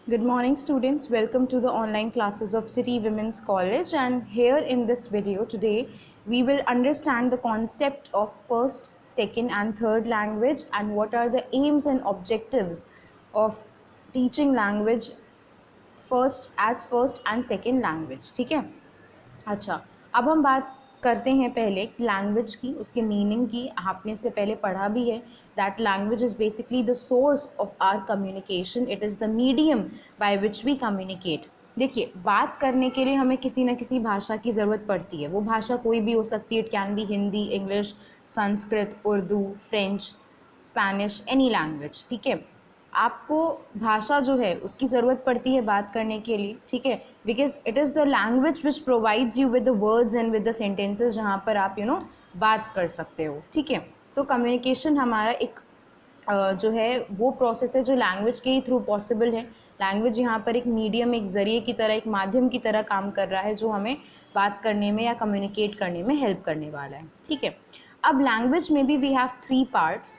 Good morning students, welcome to the online classes of City Women's College, and here in this video today we will understand the concept of first, second and third language and what are the aims and objectives of teaching language first and second language. ठीक है, अच्छा, अब हम बात करते हैं पहले language की, उसके मीनिंग की. आपने इससे पहले पढ़ा भी है that language is basically the source of our communication, it is the medium by which we communicate. देखिए, बात करने के लिए हमें किसी न किसी भाषा की ज़रूरत पड़ती है. वो भाषा कोई भी हो सकती है. It can be Hindi, English, Sanskrit, Urdu, French, Spanish, any language. ठीक है, आपको भाषा जो है उसकी ज़रूरत पड़ती है बात करने के लिए. ठीक है, because it is the language which provides you with the words and with the sentences जहाँ पर आप बात कर सकते हो. ठीक है, तो कम्युनिकेशन हमारा एक जो है वो प्रोसेस है जो लैंग्वेज के ही थ्रू पॉसिबल है. लैंग्वेज यहाँ पर एक मीडियम, एक ज़रिए की तरह, एक माध्यम की तरह काम कर रहा है जो हमें बात करने में या कम्युनिकेट करने में हेल्प करने वाला है. ठीक है, अब लैंग्वेज में भी we have 3 parts,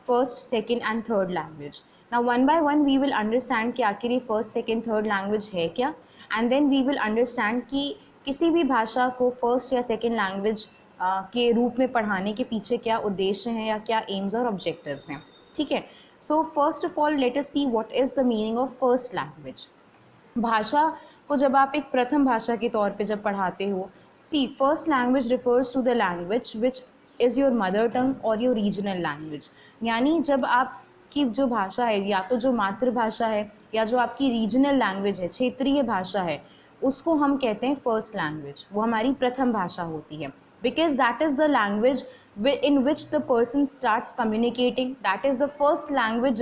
first, second and third language. Now one by one we will understand कि आखिर ये फर्स्ट, सेकेंड, थर्ड लैंग्वेज है क्या, and then we will understand कि किसी भी भाषा को फर्स्ट या सेकेंड लैंग्वेज के रूप में पढ़ाने के पीछे क्या उद्देश्य हैं या क्या एम्स और ऑब्जेक्टिव्स हैं. ठीक है, so first of all let us see what is the meaning of first language. भाषा को जब आप एक प्रथम भाषा के तौर पे जब पढ़ाते हो, see first language refers to the language which is your mother tongue और योर रीजनल लैंग्वेज. यानी जब आपकी जो भाषा है, या तो जो मातृभाषा है या जो आपकी रीजनल लैंग्वेज है, क्षेत्रीय भाषा है, उसको हम कहते हैं फर्स्ट लैंग्वेज. वो हमारी प्रथम भाषा होती है, because that is the language in which the person starts communicating. that is the first language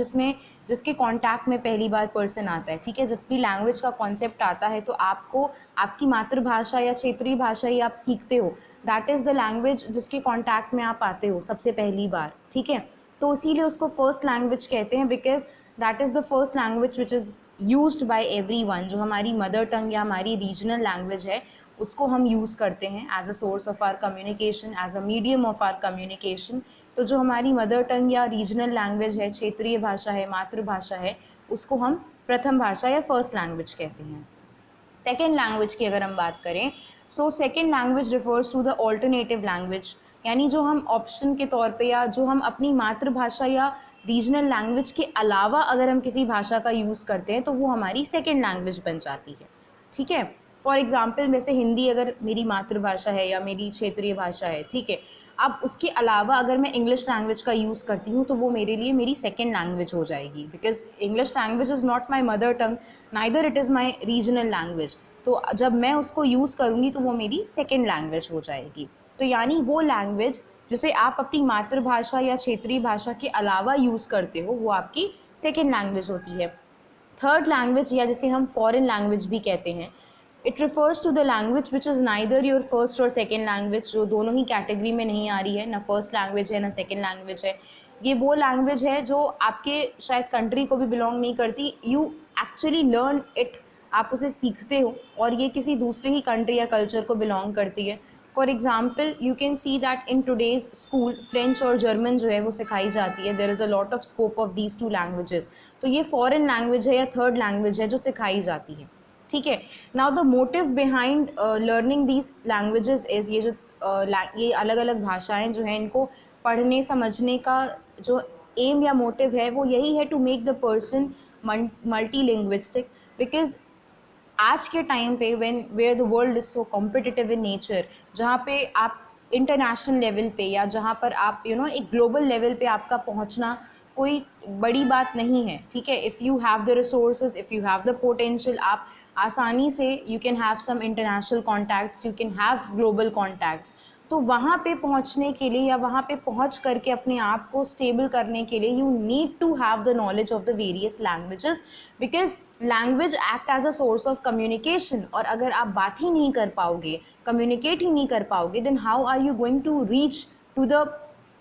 जिसके कांटेक्ट में पहली बार पर्सन आता है. ठीक है, जब भी लैंग्वेज का कॉन्सेप्ट आता है तो आपको आपकी मातृभाषा या क्षेत्रीय भाषा ही आप सीखते हो. दैट इज़ द लैंग्वेज जिसके कांटेक्ट में आप आते हो सबसे पहली बार. ठीक है, तो इसीलिए उसको फर्स्ट लैंग्वेज कहते हैं, because that is the first language which is used by everyone. जो हमारी मदर टंग या हमारी रीजनल लैंग्वेज है उसको हम यूज़ करते हैं as a source of our communication, as a medium of our communication. तो जो हमारी मदर टंग या रीजनल लैंग्वेज है, क्षेत्रीय भाषा है, मातृभाषा है, उसको हम प्रथम भाषा या फर्स्ट लैंग्वेज कहते हैं. सेकेंड लैंग्वेज की अगर हम बात करें, so second language refers to the alternative language. यानी जो हम ऑप्शन के तौर पे या जो हम अपनी मातृभाषा या रीजनल लैंग्वेज के अलावा अगर हम किसी भाषा का यूज़ करते हैं तो वो हमारी सेकेंड लैंग्वेज बन जाती है. ठीक है, फॉर एग्जाम्पल जैसे हिंदी अगर मेरी मातृभाषा है या मेरी क्षेत्रीय भाषा है, ठीक है, अब उसके अलावा अगर मैं इंग्लिश लैंग्वेज का यूज़ करती हूँ तो वो मेरे लिए मेरी सेकेंड लैंग्वेज हो जाएगी, because English language is not my mother tongue, neither it is my regional language. तो जब मैं उसको यूज़ करूँगी तो वो मेरी सेकेंड लैंग्वेज हो जाएगी. तो यानी वो लैंग्वेज जिसे आप अपनी मातृभाषा या क्षेत्रीय भाषा के अलावा यूज़ करते हो वो आपकी सेकेंड लैंग्वेज होती है. थर्ड लैंग्वेज या जिसे हम फॉरेन लैंग्वेज भी कहते हैं, it refers to the language which is neither your first और सेकेंड लैंग्वेज, जो दोनों ही कैटेगरी में नहीं आ रही है, ना फर्स्ट लैंग्वेज है ना सेकेंड लैंग्वेज है. ये वो लैंग्वेज है जो आपके शायद कंट्री को भी बिलोंग नहीं करती. यू एक्चुअली लर्न इट, आप उसे सीखते हो और ये किसी दूसरे ही कंट्री या कल्चर को बिलोंग करती है. For example you can see that in today's school French और जर्मन जो है वो सिखाई जाती है. There is a lot of scope of these two languages. तो ये फॉरेन लैंग्वेज है या थर्ड लैंग्वेज है जो सिखाई जाती है. ठीक है, now the motive behind learning these languages is, ये जो ये अलग अलग भाषाएं जो हैं इनको पढ़ने समझने का जो एम या मोटिव है वो यही है to make the person multi linguistic. Because आज के टाइम पे when where the world is so competitive in nature, जहाँ पे आप इंटरनेशनल लेवल पे या जहाँ पर आप एक ग्लोबल लेवल पे आपका पहुँचना कोई बड़ी बात नहीं है. ठीक है, if you have the resources, if you have the potential, आप आसानी से you can have some international contacts, you can have global contacts. तो वहाँ पे पहुँचने के लिए या वहाँ पे पहुँच करके अपने आप को स्टेबल करने के लिए you need to have the knowledge of the various languages, because language act as a source of communication. और अगर आप बात ही नहीं कर पाओगे, कम्युनिकेट ही नहीं कर पाओगे, then how are you going to reach to the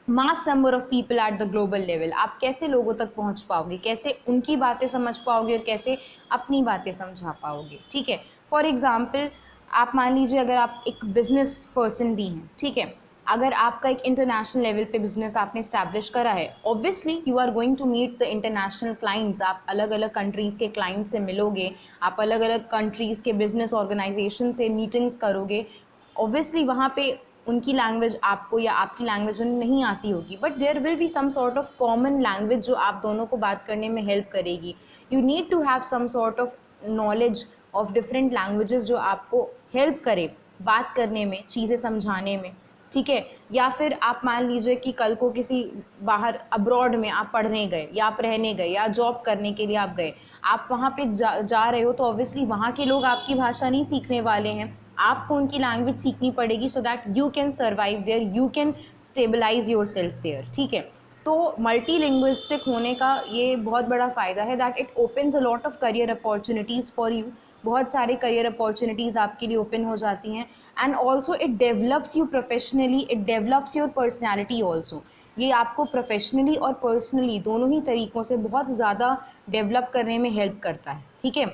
mass number of people at the global level. आप कैसे लोगों तक पहुंच पाओगे, कैसे उनकी बातें समझ पाओगे और कैसे अपनी बातें समझा पाओगे. ठीक है, फॉर एग्जाम्पल आप मान लीजिए अगर आप एक बिजनेस पर्सन भी हैं, ठीक है, अगर आपका एक इंटरनेशनल लेवल पे बिजनेस आपने स्टैब्लिश करा है, obviously you are going to meet the international clients, आप अलग अलग कंट्रीज़ के क्लाइंट से मिलोगे, आप अलग अलग कंट्रीज़ के बिजनेस ऑर्गेनाइजेशन से मीटिंग्स करोगे। ऑब्वियसली वहाँ पे उनकी लैंग्वेज आपको या आपकी लैंग्वेज उन्हें नहीं आती होगी, but there will be some sort of common language जो आप दोनों को बात करने में हेल्प करेगी। You need to have some sort of knowledge of different languages जो आपको हेल्प करे बात करने में, चीज़ें समझाने में, ठीक है। या फिर आप मान लीजिए कि कल को किसी बाहर अब्रॉड में आप पढ़ने गए या आप रहने गए या जॉब करने के लिए आप गए, आप वहाँ पे जा रहे हो, तो ऑब्वियसली वहाँ के लोग आपकी भाषा नहीं सीखने वाले हैं, आपको उनकी लैंग्वेज सीखनी पड़ेगी so that you can survive there, you can stabilize yourself there, ठीक है। तो मल्टी लिंग्विस्टिक होने का ये बहुत बड़ा फ़ायदा है that it opens a lot of career opportunities for you, बहुत सारे करियर अपॉर्चुनिटीज़ आपके लिए ओपन हो जाती हैं। And also it develops you professionally, it develops your personality also. ये आपको प्रोफेशनली और पर्सनली दोनों ही तरीक़ों से बहुत ज़्यादा डेवलप करने में हेल्प करता है, ठीक है।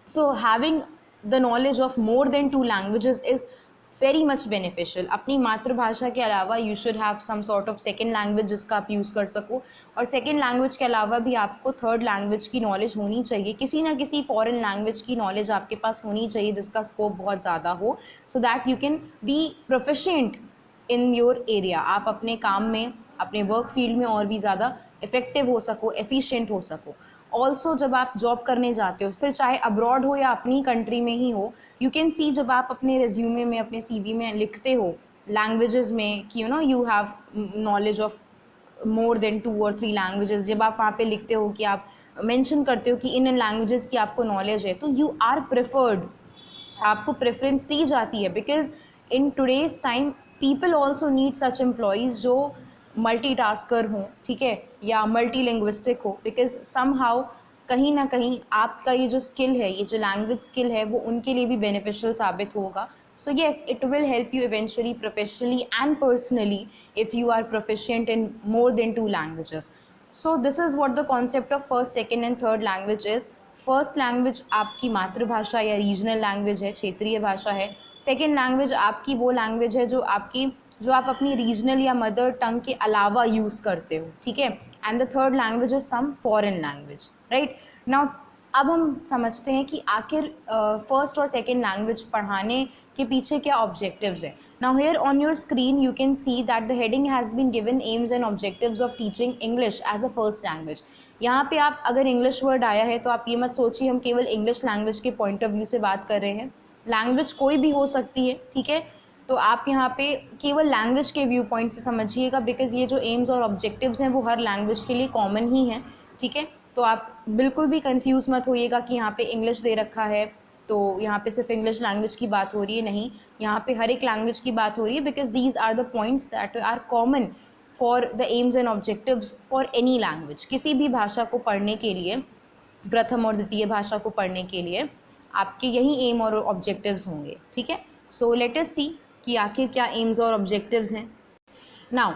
So having the knowledge of more than 2 languages is very much beneficial. अपनी मातृभाषा के अलावा you should have some sort of second language जिसका आप यूज़ कर सको, और सेकेंड लैंग्वेज के अलावा भी आपको थर्ड लैंग्वेज की नॉलेज होनी चाहिए, किसी ना किसी फॉरेन लैंग्वेज की नॉलेज आपके पास होनी चाहिए जिसका स्कोप बहुत ज़्यादा हो, सो that you can be proficient in your area, आप अपने काम में, अपने वर्क फील्ड में और भी ज़्यादा इफेक्टिव हो सको, एफिशिएंट हो सको। ऑल्सो जब आप जॉब करने जाते हो, फिर चाहे अब्रॉड हो या अपनी कंट्री में ही हो, यू कैन सी जब आप अपने रिज्यूमे में, अपने सीवी में लिखते हो लैंग्वेजेस में कि you have knowledge of more than 2 और 3 लैंग्वेजेस, जब आप वहाँ पे लिखते हो कि आप मेंशन करते हो कि इन लैंग्वेजेस की आपको नॉलेज है, तो यू आर प्रेफर्ड, आपको प्रेफरेंस दी जाती है। Because in today's time people also need such employees जो मल्टीटास्कर हों, ठीक है, या मल्टी लिंग्विस्टिक हो, बिकॉज समहाउ कहीं ना कहीं आपका ये जो स्किल है, ये जो लैंग्वेज स्किल है, वो उनके लिए भी बेनिफिशियल साबित होगा। So yes, it will help you eventually professionally and personally if you are proficient in more than 2 languages. So this is what the concept of first, second and third language is. First language आपकी मातृभाषा या regional language है, क्षेत्रीय भाषा है। Second language आपकी वो language है जो आप अपनी रीजनल या मदर टंग के अलावा यूज़ करते हो, ठीक है। And the third language is some foreign language, right. Now अब हम समझते हैं कि आखिर फर्स्ट और सेकेंड लैंग्वेज पढ़ाने के पीछे क्या ऑब्जेक्टिव्स हैं। Now here on your screen you can see that the heading has been given aims and objectives of teaching English as a first language. यहाँ पे आप अगर इंग्लिश वर्ड आया है तो आप ये मत सोचिए हम केवल इंग्लिश लैंग्वेज के पॉइंट ऑफ व्यू से बात कर रहे हैं, लैंग्वेज कोई भी हो सकती है, ठीक है। तो आप यहाँ पे केवल लैंग्वेज के व्यू पॉइंट से समझिएगा, बिकॉज ये जो एम्स और ऑब्जेक्टिव्स हैं वो हर लैंग्वेज के लिए कॉमन ही हैं, ठीक है। तो आप बिल्कुल भी कंफ्यूज मत होइएगा कि यहाँ पे इंग्लिश दे रखा है तो यहाँ पे सिर्फ इंग्लिश लैंग्वेज की बात हो रही है, नहीं, यहाँ पे हर एक लैंग्वेज की बात हो रही है, because these are the points that are common for the aims and objectives for any language. किसी भी भाषा को पढ़ने के लिए, प्रथम और द्वितीय भाषा को पढ़ने के लिए आपके यही एम और ऑब्जेक्टिव्स होंगे, ठीक है। सो लेट अस सी कि आखिर क्या एम्स और ऑब्जेक्टिव्स हैं। Now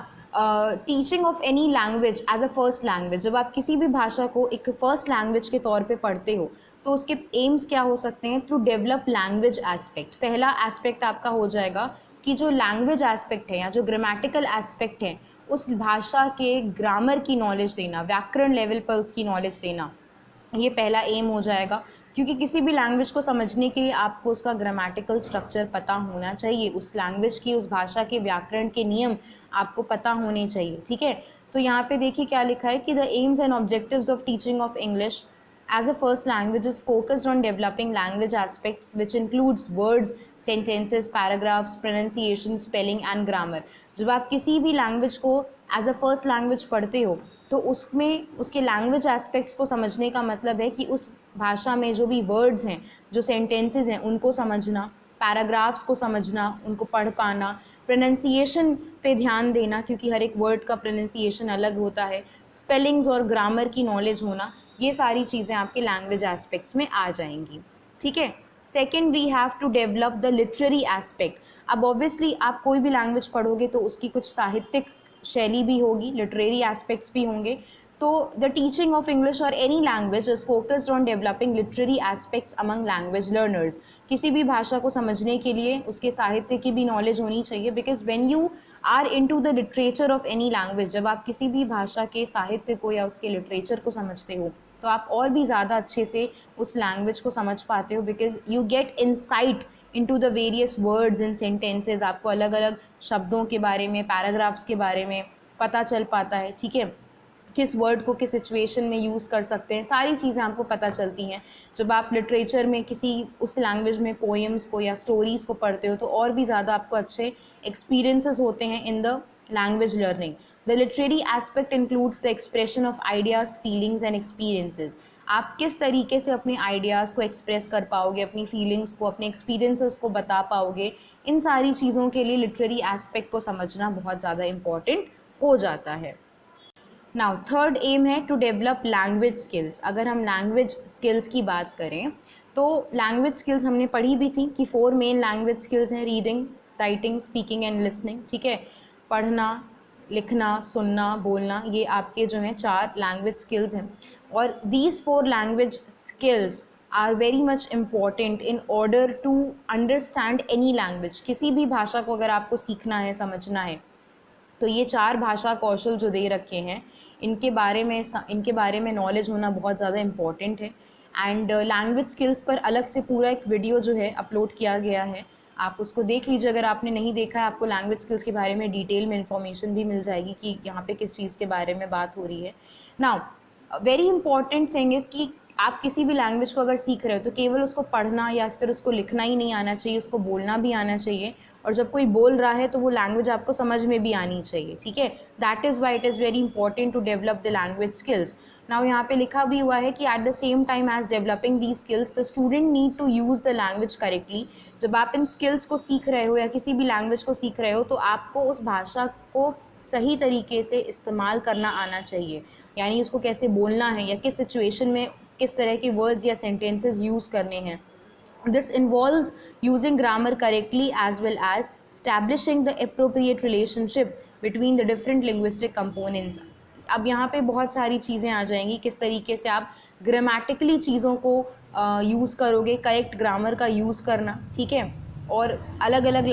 teaching of any language as a first language, जब आप किसी भी भाषा को एक फर्स्ट लैंग्वेज के तौर पे पढ़ते हो तो उसके एम्स क्या हो सकते हैं, थ्रू डेवलप लैंग्वेज एस्पेक्ट। पहला एस्पेक्ट आपका हो जाएगा कि जो लैंग्वेज एस्पेक्ट है या जो ग्रामेटिकल एस्पेक्ट है, उस भाषा के ग्रामर की नॉलेज देना, व्याकरण लेवल पर उसकी नॉलेज देना, ये पहला एम हो जाएगा। क्योंकि किसी भी लैंग्वेज को समझने के लिए आपको उसका ग्रामेटिकल स्ट्रक्चर पता होना चाहिए, उस लैंग्वेज की, उस भाषा के व्याकरण के नियम आपको पता होने चाहिए, ठीक है। तो यहाँ पे देखिए क्या लिखा है कि the aims and objectives of teaching of English as a first language is focused on developing language aspects which includes words, sentences, paragraphs, pronunciation, spelling and grammar। जब आप किसी भी लैंग्वेज को एज अ फर्स्ट लैंग्वेज पढ़ते हो तो उसमें उसके लैंग्वेज एस्पेक्ट्स को समझने का मतलब है कि उस भाषा में जो भी वर्ड्स हैं, जो सेंटेंसेस हैं, उनको समझना, पैराग्राफ्स को समझना, उनको पढ़ पाना, प्रोनाउंसिएशन पे ध्यान देना क्योंकि हर एक वर्ड का प्रोनाउंसिएशन अलग होता है, स्पेलिंग्स और ग्रामर की नॉलेज होना, ये सारी चीज़ें आपके लैंग्वेज एस्पेक्ट्स में आ जाएंगी, ठीक है। Second, we have to develop the literary aspect. अब ऑब्वियसली आप कोई भी लैंग्वेज पढ़ोगे तो उसकी कुछ साहित्यिक शैली भी होगी, लिटरेरी एस्पेक्ट्स भी होंगे। तो द टीचिंग ऑफ इंग्लिश और any language is focused on developing literary aspects among language learners. किसी भी भाषा को समझने के लिए उसके साहित्य की भी नॉलेज होनी चाहिए, because when you are into the literature of any language, जब आप किसी भी भाषा के साहित्य को या उसके लिटरेचर को समझते हो तो आप और भी ज़्यादा अच्छे से उस लैंग्वेज को समझ पाते हो, because you get insight into the various words and sentences. आपको अलग अलग शब्दों के बारे में, पैराग्राफ्स के बारे में पता चल पाता है, ठीक है, किस वर्ड को किस सिचुएशन में यूज़ कर सकते हैं, सारी चीज़ें आपको पता चलती हैं। जब आप लिटरेचर में किसी उस लैंग्वेज में पोएम्स को या स्टोरीज़ को पढ़ते हो तो और भी ज़्यादा आपको अच्छे एक्सपीरियंसेस होते हैं in the language learning. The literary aspect includes the expression of ideas, feelings and experiences. आप किस तरीके से अपने आइडियाज़ को एक्सप्रेस कर पाओगे, अपनी फीलिंग्स को, अपने एक्सपीरियंसेस को बता पाओगे, इन सारी चीज़ों के लिए लिटरेरी एस्पेक्ट को समझना बहुत ज़्यादा इम्पॉर्टेंट हो जाता है। नाउ थर्ड एम है टू डेवलप लैंग्वेज स्किल्स। अगर हम लैंग्वेज स्किल्स की बात करें तो लैंग्वेज स्किल्स हमने पढ़ी भी थी कि 4 मेन लैंग्वेज स्किल्स हैं, reading, writing, speaking and listening, ठीक है। पढ़ना, लिखना, सुनना, बोलना, ये आपके जो हैं 4 लैंग्वेज स्किल्स हैं। और these 4 language skills are very much important in order to understand any language. किसी भी भाषा को अगर आपको सीखना है, समझना है, तो ये 4 भाषा कौशल जो दे रखे हैं इनके बारे में नॉलेज होना बहुत ज़्यादा इम्पॉर्टेंट है। एंड लैंग्वेज स्किल्स पर अलग से पूरा एक वीडियो जो है अपलोड किया गया है, आप उसको देख लीजिए। अगर आपने नहीं देखा है, आपको लैंग्वेज स्किल्स के बारे में डिटेल में इन्फॉर्मेशन भी मिल जाएगी कि यहाँ पे किस चीज़ के बारे में बात हो रही है। Now very important thing is कि आप किसी भी लैंग्वेज को अगर सीख रहे हो तो केवल उसको पढ़ना या फिर उसको लिखना ही नहीं आना चाहिए, उसको बोलना भी आना चाहिए। और जब कोई बोल रहा है तो वो लैंग्वेज आपको समझ में भी आनी चाहिए, ठीक है। That is why it is very important to develop the language skills. Now यहाँ पे लिखा भी हुआ है कि at the same time as developing the skills the student need to use the language correctly. जब आप इन स्किल्स को सीख रहे हो या किसी भी लैंग्वेज को सीख रहे हो तो आपको उस भाषा को सही तरीके से इस्तेमाल करना आना चाहिए, यानी उसको कैसे बोलना है या किस सिचुएशन में किस तरह के वर्ड्स या सेंटेंसेस यूज़ करने हैं। This involves using grammar correctly as well as establishing the appropriate relationship between the different linguistic components. अब यहाँ पे बहुत सारी चीज़ें आ जाएंगी, किस तरीके से आप ग्रामेटिकली चीज़ों को यूज़ करोगे, करेक्ट ग्रामर का यूज़ करना, ठीक है। और अलग अलग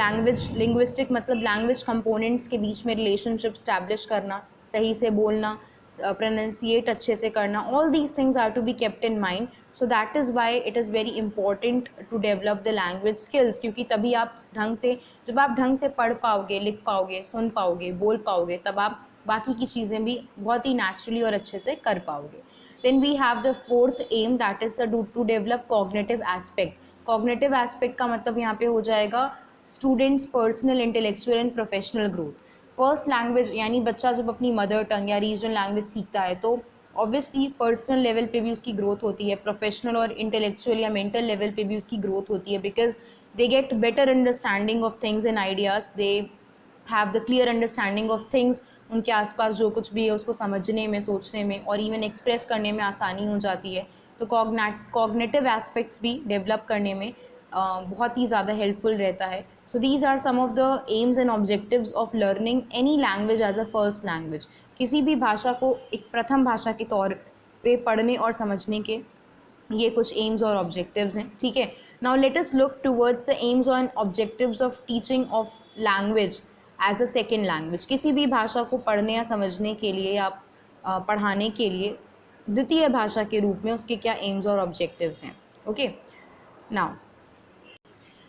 लिंग्विस्टिक मतलब लैंग्वेज कंपोनेंट्स के बीच में रिलेशनशिप स्टैब्लिश करना, सही से बोलना, प्रोनाउंसिएट अच्छे से करना, all these things are to be kept in mind. So that is why it is very important to develop the language skills, क्योंकि तभी आप जब आप ढंग से पढ़ पाओगे, लिख पाओगे, सुन पाओगे, बोल पाओगे, तब आप बाकी की चीज़ें भी बहुत ही नेचुरली और अच्छे से कर पाओगे। Then we have the fourth aim, that is the to develop cognitive aspect. Cognitive aspect का मतलब यहाँ पे हो जाएगा students personal, intellectual and professional growth. First language यानी बच्चा जब अपनी मदर टंग या रीजनल लैंग्वेज सीखता है तो ऑब्वियसली पर्सनल लेवल पे भी उसकी ग्रोथ होती है, प्रोफेशनल और इंटेलेक्चुअल या मेंटल लेवल पे भी उसकी ग्रोथ होती है, because they get better understanding of things and ideas, they have the clear understanding of things. उनके आसपास जो कुछ भी है उसको समझने में, सोचने में और इवन एक्सप्रेस करने में आसानी हो जाती है। तो कॉग्निटिव एस्पेक्ट्स भी डेवलप करने में बहुत ही ज़्यादा हेल्पफुल रहता है। So these are some of the aims and objectives of learning any language as a first language. किसी भी भाषा को एक प्रथम भाषा के तौर पे पढ़ने और समझने के ये कुछ एम्स और ऑब्जेक्टिव्स हैं, ठीक है। Now let us look towards the aims and objectives of teaching of language as a second language. किसी भी भाषा को पढ़ने या समझने के लिए या पढ़ाने के लिए द्वितीय भाषा के रूप में उसके क्या एम्स और ऑब्जेक्टिव्स हैं, ओके।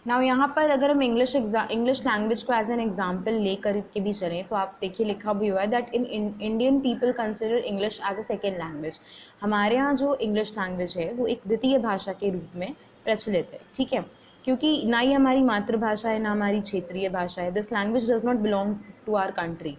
नाउ यहाँ पर अगर हम इंग्लिश लैंग्वेज को एज एन एग्जाम्पल ले कर के भी चलें तो आप देखिए लिखा भी हुआ है that Indian people consider English as a second language. हमारे यहाँ जो इंग्लिश लैंग्वेज है वो एक द्वितीय भाषा के रूप में प्रचलित है, ठीक है, क्योंकि ना ही हमारी मातृभाषा है ना हमारी क्षेत्रीय भाषा है। This language does not belong to our country,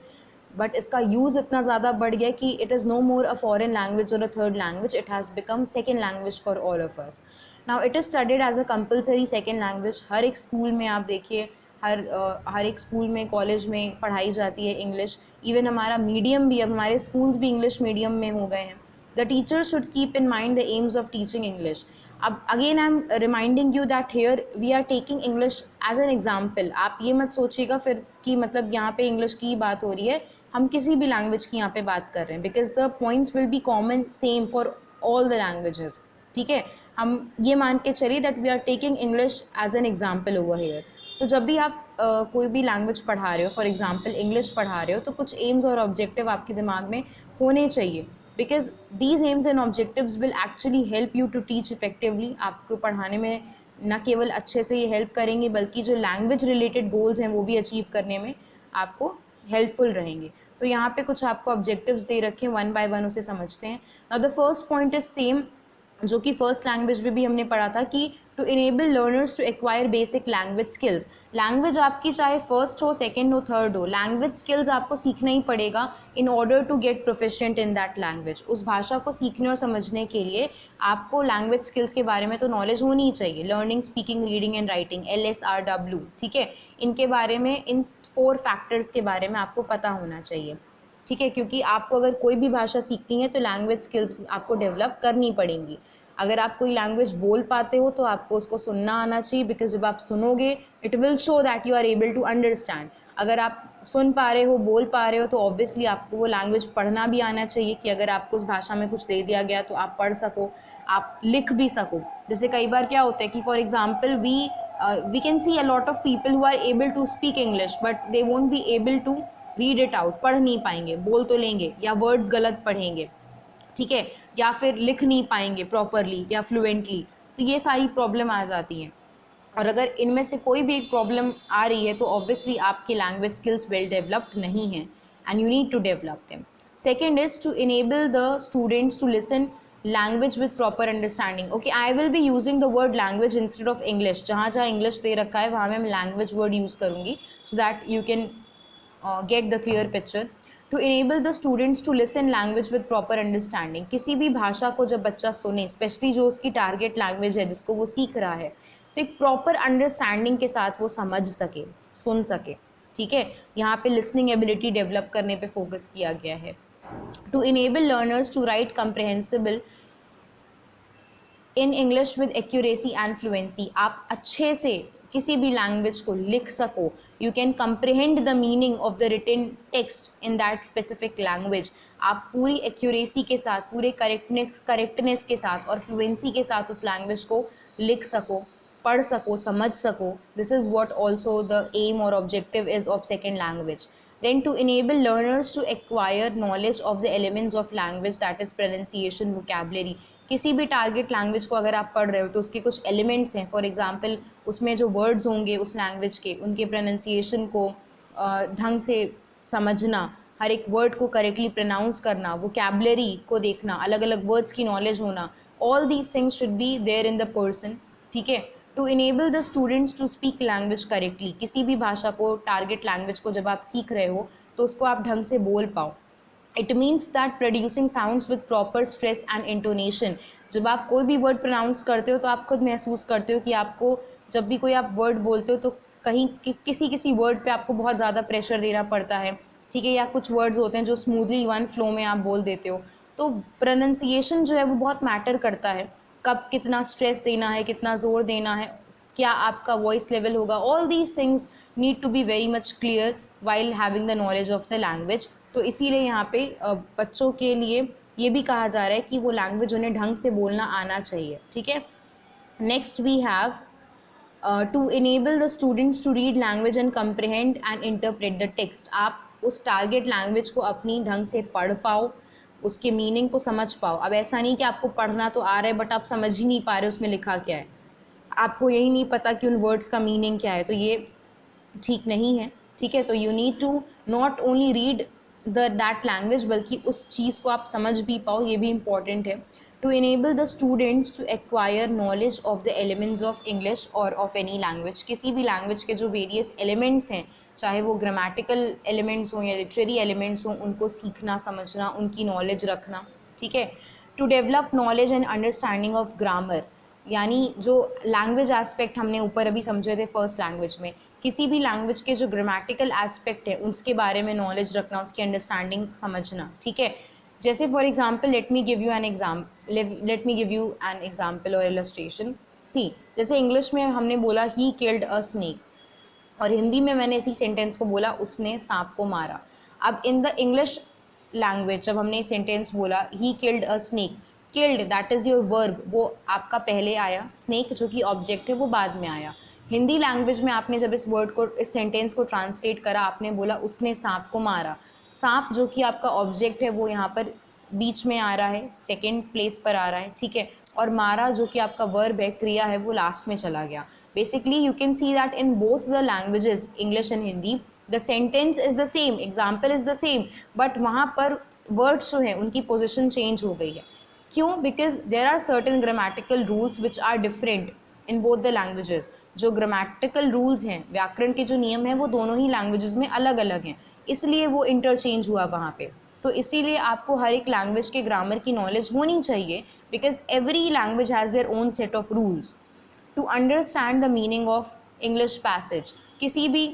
but इसका यूज़ इतना ज़्यादा बढ़ गया कि it is no more a foreign language और a third language, it has become second language for all of us. Now it is studied as a compulsory second language. हर एक school में आप देखिए, हर एक स्कूल में, कॉलेज में पढ़ाई जाती है इंग्लिश। इवन हमारा मीडियम भी, अब हमारे स्कूल्स भी इंग्लिश मीडियम में हो गए हैं। The teacher should keep in mind the aims of teaching English. अब again I am reminding you that here we are taking English as an example. आप ये मत सोचिएगा फिर कि मतलब यहाँ पे इंग्लिश की बात हो रही है, हम किसी भी लैंग्वेज की यहाँ पे बात कर रहे हैं, because the points will be common same for all the languages, ठीक है। हम ये मान के चलिए that we are taking English as an example over here. तो जब भी आप कोई भी लैंग्वेज पढ़ा रहे हो, फॉर एग्जांपल इंग्लिश पढ़ा रहे हो, तो कुछ एम्स और ऑब्जेक्टिव आपके दिमाग में होने चाहिए, because these aims and objectives will actually help you to teach effectively. आपको पढ़ाने में न केवल अच्छे से ये हेल्प करेंगे, बल्कि जो लैंग्वेज रिलेटेड गोल्स हैं वो भी अचीव करने में आपको हेल्पफुल रहेंगे। तो यहाँ पे कुछ आपको ऑब्जेक्टिव्स दे रखे हैं, वन बाय वन उसे समझते हैं। Now the first point is same जो कि फर्स्ट लैंग्वेज में भी हमने पढ़ा था, कि to enable learners to acquire basic language skills. Language आपकी चाहे फर्स्ट हो, सेकंड हो, थर्ड हो, लैंग्वेज स्किल्स आपको सीखना ही पड़ेगा in order to get proficient in that language. उस भाषा को सीखने और समझने के लिए आपको लैंग्वेज स्किल्स के बारे में तो नॉलेज होनी ही चाहिए। Learning, speaking, reading and writing, LSRW, ठीक है, इनके बारे में, इन 4 फैक्टर्स के बारे में आपको पता होना चाहिए, ठीक है, क्योंकि आपको अगर कोई भी भाषा सीखनी है तो लैंग्वेज स्किल्स आपको डेवलप करनी पड़ेंगी। अगर आप कोई लैंग्वेज बोल पाते हो तो आपको उसको सुनना आना चाहिए, बिकॉज जब आप सुनोगे it will show that you are able to understand. अगर आप सुन पा रहे हो, बोल पा रहे हो, तो ऑब्वियसली आपको वो लैंग्वेज पढ़ना भी आना चाहिए, कि अगर आपको उस भाषा में कुछ दे दिया गया तो आप पढ़ सको, आप लिख भी सको। जैसे कई बार क्या होता है कि for example we can see a lot of people who are able to speak English but they won't be able to read it out, पढ़ नहीं पाएंगे, बोल तो लेंगे या वर्ड्स गलत पढ़ेंगे, ठीक है, या फिर लिख नहीं पाएंगे प्रॉपरली या फ्लुएंटली। तो ये सारी प्रॉब्लम आ जाती हैं, और अगर इनमें से कोई भी एक प्रॉब्लम आ रही है तो ऑब्वियसली आपकी लैंग्वेज स्किल्स वेल डेवलप्ड नहीं है, and you need to develop them. Second is to enable the students to listen language with proper understanding. Okay, I will be using the word language instead of English. जहाँ जहाँ English दे रखा है वहाँ मैं language word use करूँगी, सो that you can get the clear picture. To enable the students to listen language with proper understanding, किसी भी भाषा को जब बच्चा सुने, स्पेशली जो उसकी टारगेट लैंग्वेज है जिसको वो सीख रहा है, तो एक प्रॉपर अंडरस्टैंडिंग के साथ वो समझ सके, सुन सके, ठीक है। यहाँ पे लिसनिंग एबिलिटी डेवलप करने पे फोकस किया गया है। To enable learners to write comprehensible in English with accuracy and fluency, आप अच्छे से किसी भी लैंग्वेज को लिख सको, you can comprehend the meaning of the written text in that specific language. आप पूरी एक्यूरेसी के साथ, पूरे करेक्टनेस के साथ और फ्लुएंसी के साथ उस लैंग्वेज को लिख सको, पढ़ सको, समझ सको। This is what also the aim और objective is of second language. Then to enable learners to acquire knowledge of the elements of language, that is pronunciation, vocabulary। किसी भी टारगेट लैंग्वेज को अगर आप पढ़ रहे हो तो उसके कुछ एलिमेंट्स हैं, फॉर एग्जांपल उसमें जो वर्ड्स होंगे उस लैंग्वेज के, उनके प्रोनाउंसिएशन को ढंग से समझना, हर एक वर्ड को करेक्टली प्रोनाउंस करना, वोकैबुलरी को देखना, अलग अलग वर्ड्स की नॉलेज होना, all these things should be there in the person, ठीक है। To enable the students to speak language correctly, किसी भी भाषा को, टारगेट लैंग्वेज को जब आप सीख रहे हो तो उसको आप ढंग से बोल पाओ। It means that producing sounds with proper stress and intonation. जब आप कोई भी वर्ड प्रोनाउंस करते हो तो आप खुद महसूस करते हो कि आपको जब भी कोई आप वर्ड बोलते हो तो कहीं किसी किसी वर्ड पे आपको बहुत ज़्यादा प्रेशर देना पड़ता है, ठीक है, या कुछ वर्ड्स होते हैं जो स्मूथली वन फ्लो में आप बोल देते हो। तो प्रोनाउंसिएशन जो है वो बहुत मैटर करता है, कब कितना स्ट्रेस देना है, कितना ज़ोर देना है, क्या आपका वॉइस लेवल होगा, all these things need to be very much clear while having the knowledge of the language. तो इसीलिए यहाँ पे बच्चों के लिए ये भी कहा जा रहा है कि वो लैंग्वेज उन्हें ढंग से बोलना आना चाहिए, ठीक है। Next we have to enable the students to read language and comprehend and interpret the text. आप उस टारगेट लैंग्वेज को अपनी ढंग से पढ़ पाओ, उसके मीनिंग को समझ पाओ। अब ऐसा नहीं कि आपको पढ़ना तो आ रहा है बट आप समझ ही नहीं पा रहे उसमें लिखा क्या है, आपको यही नहीं पता कि उन वर्ड्स का मीनिंग क्या है, तो ये ठीक नहीं है, ठीक है। तो you need to not only read that language, बल्कि उस चीज़ को आप समझ भी पाओ, ये भी इम्पॉर्टेंट है। To enable the students to acquire knowledge of the elements of English और ऑफ एनी लैंग्वेज, किसी भी लैंग्वेज के जो वेरियस एलिमेंट्स हैं, चाहे वो ग्रामेटिकल एलिमेंट्स हों या लिटरेरी एलिमेंट्स हों, उनको सीखना, समझना, उनकी नॉलेज रखना, ठीक है। To develop knowledge and understanding of grammar, यानी जो लैंग्वेज एस्पेक्ट हमने ऊपर अभी समझे थे फर्स्ट लैंग्वेज में, किसी भी लैंग्वेज के जो ग्रामेटिकल एस्पेक्ट है उसके बारे में नॉलेज रखना, उसकी अंडरस्टैंडिंग समझना, ठीक है। जैसे for example let me give you an example और इलस्ट्रेशन। सी, जैसे इंग्लिश में हमने बोला ही किल्ड अ स्नेक, और हिंदी में मैंने इसी सेंटेंस को बोला उसने सांप को मारा। अब इन द इंग्लिश लैंग्वेज जब हमने सेंटेंस बोला he killed a snake, killed that is your verb, वो आपका पहले आया, स्नेक जो कि ऑब्जेक्ट है वो बाद में आया। हिंदी लैंग्वेज में आपने जब इस वर्ड को, इस सेंटेंस को ट्रांसलेट करा, आपने बोला उसने सांप को मारा। सांप जो कि आपका ऑब्जेक्ट है वो यहाँ पर बीच में आ रहा है, सेकेंड प्लेस पर आ रहा है, ठीक है। और मारा जो कि आपका वर्ब है, क्रिया है, वो लास्ट में चला गया। Basically you can see that in both the languages, English and Hindi, the sentence is the same, example is the same, but वहाँ पर वर्ड्स जो है उनकी पोजिशन चेंज हो गई है। क्यों? Because there are certain grammatical rules which are different in both the languages. जो ग्रामेटिकल रूल्स हैं, व्याकरण के जो नियम हैं, वो दोनों ही लैंग्वेजेस में अलग अलग हैं, इसलिए वो इंटरचेंज हुआ वहाँ पे। तो इसीलिए आपको हर एक लैंग्वेज के ग्रामर की नॉलेज होनी चाहिए, because every language has their own set of rules to understand the meaning of English passage. किसी भी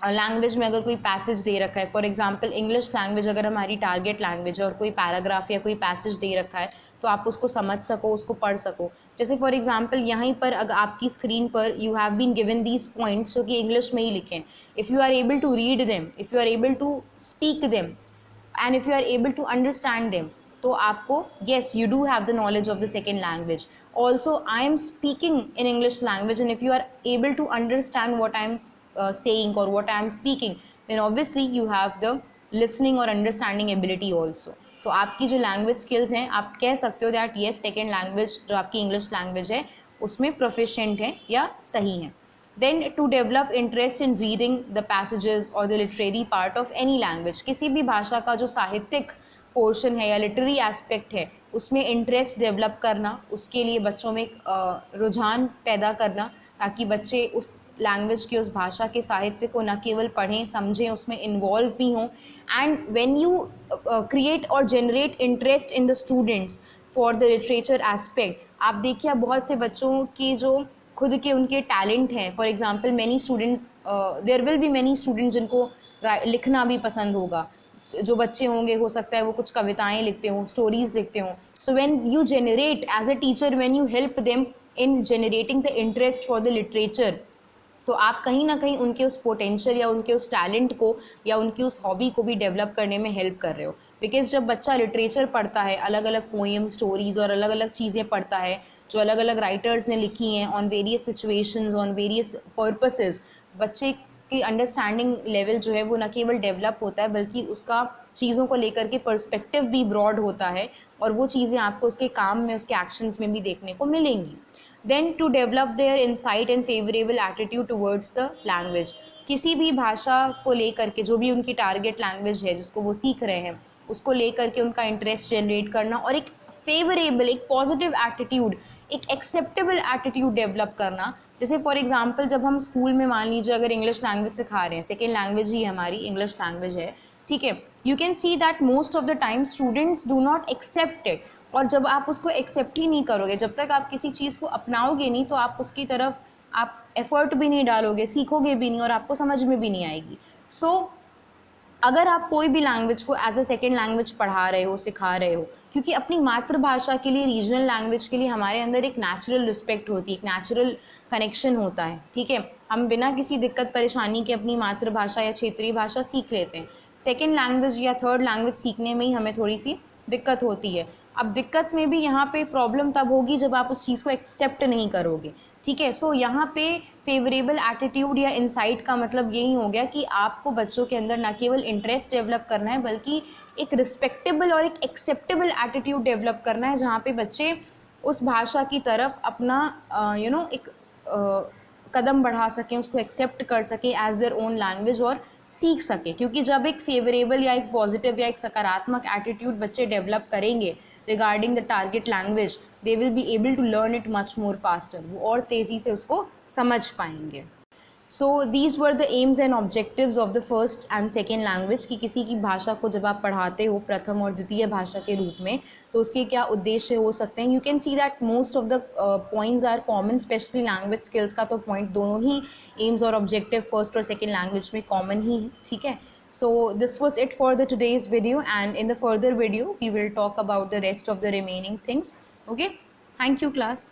लैंग्वेज में अगर कोई पैसेज दे रखा है, फॉर एग्जांपल इंग्लिश लैंग्वेज अगर हमारी टारगेट लैंग्वेज है और कोई पैराग्राफ या कोई पैसेज दे रखा है, तो आप उसको समझ सको, उसको पढ़ सको। जैसे फॉर एग्जांपल यहीं पर अगर आपकी स्क्रीन पर you have been given these points जो कि इंग्लिश में ही लिखे हैं, if you are able to read them, if you are able to speak them and if you are able to understand them, तो आपको, yes, you do have the knowledge of the second language. Also I am speaking in English language, and if you are able to understand what I am saying or what I am speaking, then obviously you have the listening or understanding ability also. तो आपकी जो language skills हैं, आप कह सकते हो that yes second language जो आपकी इंग्लिश लैंग्वेज है उसमें प्रोफिशिएंट है या सही है। Then to develop interest in reading the passages or the literary part of any language, किसी भी भाषा का जो साहित्यिक पोर्शन है या लिटरेरी एस्पेक्ट है उसमें इंटरेस्ट डेवलप करना, उसके लिए बच्चों में रुझान पैदा करना, ताकि बच्चे उस लैंग्वेज की, उस भाषा के साहित्य को न केवल पढ़ें, समझें, उसमें इन्वॉल्व भी हों। एंड व्हेन यू क्रिएट और generate interest in the students for the literature aspect, आप देखिए बहुत से बच्चों की जो खुद के उनके टैलेंट हैं, for example many students, there will be many students जिनको लिखना भी पसंद होगा। जो बच्चे होंगे हो सकता है वो कुछ कविताएं लिखते हों, स्टोरीज लिखते हों। So when you generate as a teacher, when you help them in generating the interest for the literature, तो आप कहीं ना कहीं उनके उस पोटेंशियल या उनके उस टैलेंट को या उनकी उस हॉबी को भी डेवलप करने में हेल्प कर रहे हो। बिकॉज जब बच्चा लिटरेचर पढ़ता है, अलग अलग पोएम, स्टोरीज और अलग अलग चीज़ें पढ़ता है जो अलग अलग राइटर्स ने लिखी हैं on various situations, on various purposes, बच्चे की अंडरस्टैंडिंग लेवल जो है वो न केवल डेवलप होता है बल्कि उसका चीज़ों को लेकर के पर्सपेक्टिव भी ब्रॉड होता है, और वो चीज़ें आपको उसके काम में, उसके एक्शंस में भी देखने को मिलेंगी। Then to develop their insight and favourable attitude towards the language, किसी भी भाषा को लेकर के, जो भी उनकी टारगेट लैंग्वेज है जिसको वो सीख रहे हैं, उसको लेकर के उनका इंटरेस्ट जनरेट करना और एक फेवरेबल, एक पॉजिटिव एटीट्यूड, एक एक्सेप्टेबल एटीट्यूड डेवलप करना। जैसे फॉर एग्जांपल जब हम स्कूल में मान लीजिए अगर इंग्लिश लैंग्वेज सिखा रहे हैं, सेकेंड लैंग्वेज ही हमारी इंग्लिश लैंग्वेज है, ठीक है, you can see that most of the time students do not accept it. और जब आप उसको एक्सेप्ट ही नहीं करोगे, जब तक आप किसी चीज़ को अपनाओगे नहीं, तो आप उसकी तरफ आप एफर्ट भी नहीं डालोगे, सीखोगे भी नहीं और आपको समझ में भी नहीं आएगी। सो अगर आप कोई भी लैंग्वेज को एज अ सेकेंड लैंग्वेज पढ़ा रहे हो, सिखा रहे हो, क्योंकि अपनी मातृभाषा के लिए, रीजनल लैंग्वेज के लिए हमारे अंदर एक नेचुरल रिस्पेक्ट होती है, एक नेचुरल कनेक्शन होता है, ठीक है, हम बिना किसी दिक्कत परेशानी के अपनी मातृभाषा या क्षेत्रीय भाषा सीख लेते हैं। सेकेंड लैंग्वेज या थर्ड लैंग्वेज सीखने में ही हमें थोड़ी सी दिक्कत होती है। अब दिक्कत में भी यहाँ पे प्रॉब्लम तब होगी जब आप उस चीज़ को एक्सेप्ट नहीं करोगे, ठीक है। सो यहाँ पे फेवरेबल एटीट्यूड या इंसाइट का मतलब यही हो गया कि आपको बच्चों के अंदर न केवल इंटरेस्ट डेवलप करना है बल्कि एक रिस्पेक्टेबल और एक एक्सेप्टेबल एटीट्यूड डेवलप करना है, जहाँ पे बच्चे उस भाषा की तरफ अपना एक कदम बढ़ा सकें, उसको एक्सेप्ट कर सकें एज देयर ओन लैंग्वेज और सीख सकें। क्योंकि जब एक फेवरेबल या एक पॉजिटिव या एक सकारात्मक एटीट्यूड बच्चे डेवलप करेंगे regarding the target language, they will be able to learn it much more faster, वो और तेज़ी से उसको समझ पाएंगे। So these were the aims and objectives of the first and second language, कि किसी की भाषा को जब आप पढ़ाते हो प्रथम और द्वितीय भाषा के रूप में, तो उसके क्या उद्देश्य हो सकते हैं। You can see that most of the points are common, specially language skills का तो पॉइंट दोनों ही एम्स और ऑब्जेक्टिव फर्स्ट और सेकेंड लैंग्वेज में कॉमन ही है, ठीक है। So this was it for the today's video, and in the further video we will talk about the rest of the remaining things. Okay, thank you class.